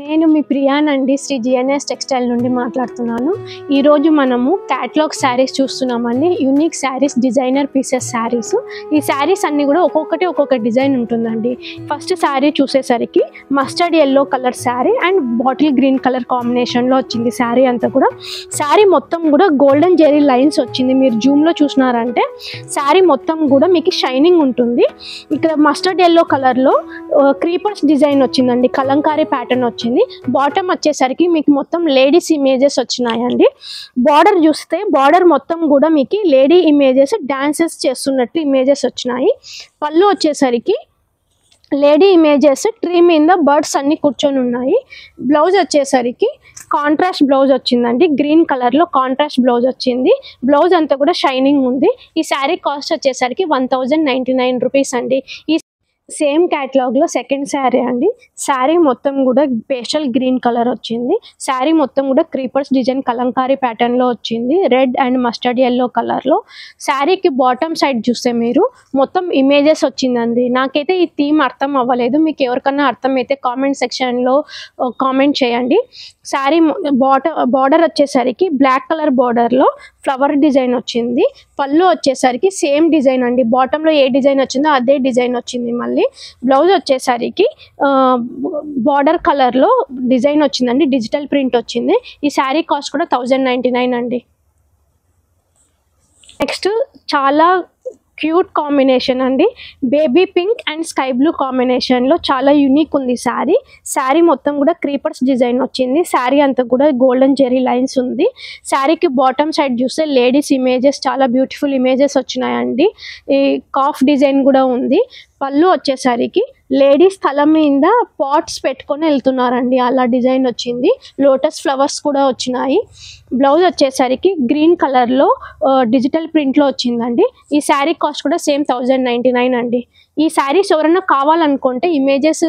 నేను మీ ప్రియానండి Shri GNS textile నుండి మాట్లాడుతున్నాను. ఈరోజు మనము క్యాటలాగ్ శారీస్ చూస్తున్నామండి. Unique saris, designer pieces saris. ఈ శారీస్ అన్నీ కూడా ఒక్కొక్క డిజైన్ ఉంటుందండి. ఫస్ట్ శారీ చూసేసరికి mustard yellow colour sari and bottle green colour కాంబినేషన్లో వచ్చింది. శారీ అంతా కూడా శారీ మొత్తం కూడా గోల్డెన్ జెరీ లైన్స్ వచ్చింది. మీరు జూమ్లో చూసినారంటే శారీ మొత్తం కూడా మీకు షైనింగ్ ఉంటుంది. ఇక్కడ మస్టర్డ్ ఎల్లో కలర్లో క్రీపర్స్ డిజైన్ వచ్చిందండి, కలంకారీ ప్యాటర్న్ వచ్చింది. బాటమ్ వచ్చేసరికి మీకు మొత్తం లేడీస్ ఇమేజెస్ వచ్చినాయండి. బార్డర్ చూస్తే బార్డర్ మొత్తం కూడా మీకు లేడీ ఇమేజెస్ డాన్సెస్ చేస్తున్నట్టు ఇమేజెస్ వచ్చినాయి. పళ్ళు వచ్చేసరికి లేడీ ఇమేజెస్ ట్రీ మీద బర్డ్స్ అన్ని కూర్చొని ఉన్నాయి. బ్లౌజ్ వచ్చేసరికి కాంట్రాస్ట్ బ్లౌజ్ వచ్చిందండి. గ్రీన్ కలర్లో కాంట్రాస్ట్ బ్లౌజ్ వచ్చింది. బ్లౌజ్ అంతా కూడా షైనింగ్ ఉంది. ఈ శారీ కాస్ట్ వచ్చేసరికి 1099 రూపీస్ అండి. ఈ సేమ్ క్యాటలాగ్లో సెకండ్ శారీ అండి. శారీ మొత్తం కూడా పేస్టల్ గ్రీన్ కలర్ వచ్చింది. శారీ మొత్తం కూడా క్రీపర్స్ డిజైన్ కలంకారీ ప్యాటర్న్లో వచ్చింది, రెడ్ అండ్ మస్టర్డ్ ఎల్లో కలర్లో. శారీకి బాటమ్ సైడ్ చూస్తే మీరు మొత్తం ఇమేజెస్ వచ్చిందండి. నాకైతే ఈ థీమ్ అర్థం అవ్వలేదు. మీకు ఎవరికన్నా అర్థమైతే కామెంట్ సెక్షన్లో కామెంట్ చేయండి. శారీ బార్డర్ వచ్చేసరికి బ్లాక్ కలర్ బార్డర్లో ఫ్లవర్ డిజైన్ వచ్చింది. పళ్ళు వచ్చేసరికి సేమ్ డిజైన్ అండి. బాటంలో ఏ డిజైన్ వచ్చిందో అదే డిజైన్ వచ్చింది. మళ్ళీ బ్లౌజ్ వచ్చేసరికి బార్డర్ కలర్లో డిజైన్ వచ్చిందండి, డిజిటల్ ప్రింట్ వచ్చింది. ఈ శారీ కాస్ట్ కూడా 1099 అండి. నెక్స్ట్ చాలా క్యూట్ కాంబినేషన్ అండి. Baby pink and sky blue కాంబినేషన్లో చాలా యూనిక్ ఉంది శారీ. శారీ మొత్తం కూడా క్రీపర్స్ డిజైన్ వచ్చింది. శారీ అంతా కూడా గోల్డెన్ జెరీ లైన్స్ ఉంది. శారీకి బాటమ్ సైడ్ చూస్తే లేడీస్ ఇమేజెస్ చాలా బ్యూటిఫుల్ ఇమేజెస్ వచ్చినాయండి. ఈ కాఫ్ డిజైన్ కూడా ఉంది. పళ్ళు వచ్చేసరికి లేడీస్ తల మీద పాట్స్ పెట్టుకొని వెళ్తున్నారండి, అలా డిజైన్ వచ్చింది. లోటస్ ఫ్లవర్స్ కూడా వచ్చినాయి. బ్లౌజ్ వచ్చేసరికి గ్రీన్ కలర్లో డిజిటల్ ప్రింట్లో వచ్చిందండి. ఈ శారీ కాస్ట్ కూడా సేమ్ 1099 అండి. ఈ శారీస్ ఎవరైనా కావాలనుకుంటే ఇమేజెస్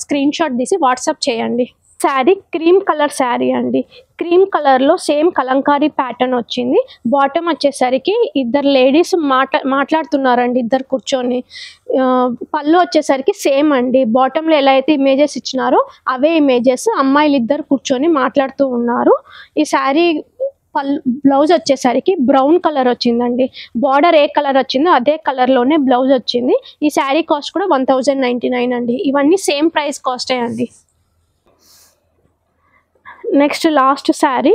స్క్రీన్ షాట్ తీసి వాట్సాప్ చేయండి. శారీ క్రీమ్ కలర్ శారీ అండి. క్రీమ్ కలర్లో సేమ్ కలంకారీ ప్యాటర్న్ వచ్చింది. బాటమ్ వచ్చేసరికి ఇద్దరు లేడీస్ మాట్లాడుతున్నారండి, ఇద్దరు కూర్చొని. పళ్ళు వచ్చేసరికి సేమ్ అండి. బాటంలో ఎలా అయితే ఇమేజెస్ ఇచ్చినారో అవే ఇమేజెస్, అమ్మాయిలు ఇద్దరు కూర్చొని మాట్లాడుతూ ఉన్నారు. ఈ శారీ బ్లౌజ్ వచ్చేసరికి బ్రౌన్ కలర్ వచ్చిందండి. బార్డర్ ఏ కలర్ వచ్చిందో అదే కలర్లోనే బ్లౌజ్ వచ్చింది. ఈ శారీ కాస్ట్ కూడా 1099 అండి. ఇవన్నీ సేమ్ ప్రైస్ కాస్టే అండి. Next last sari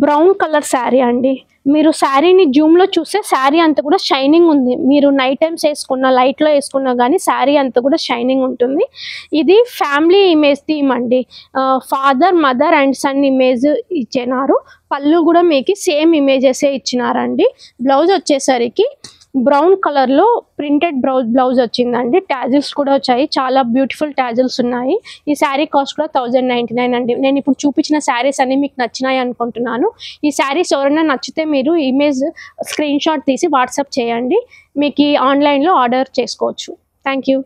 brown colour sari అండి. మీరు శారీని జూమ్లో చూస్తే శారీ అంతా కూడా షైనింగ్ ఉంది. మీరు నైట్ టైమ్స్ వేసుకున్న, లైట్లో వేసుకున్నా కానీ శారీ అంతా కూడా షైనింగ్ ఉంటుంది. ఇది ఫ్యామిలీ ఇమేజ్ థీమ్ అండి. Father, mother and son image ఇచ్చినారు. పళ్ళు కూడా మీకు సేమ్ ఇమేజెసే ఇచ్చినారండి. బ్లౌజ్ వచ్చేసరికి బ్రౌన్ కలర్లో ప్రింటెడ్ బ్లౌజ్ వచ్చిందండి. ట్యాజిల్స్ కూడా వచ్చాయి, చాలా బ్యూటిఫుల్ ట్యాజిల్స్ ఉన్నాయి. ఈ శారీ కాస్ట్ కూడా 1099 అండి. నేను ఇప్పుడు చూపించిన శారీస్ అన్నీ మీకు నచ్చినాయి అనుకుంటున్నాను. ఈ శారీస్ ఎవరైనా నచ్చితే మీరు ఇమేజ్ స్క్రీన్ షాట్ తీసి వాట్సాప్ చేయండి. మీకు ఆన్లైన్లో ఆర్డర్ చేసుకోవచ్చు. Thank you.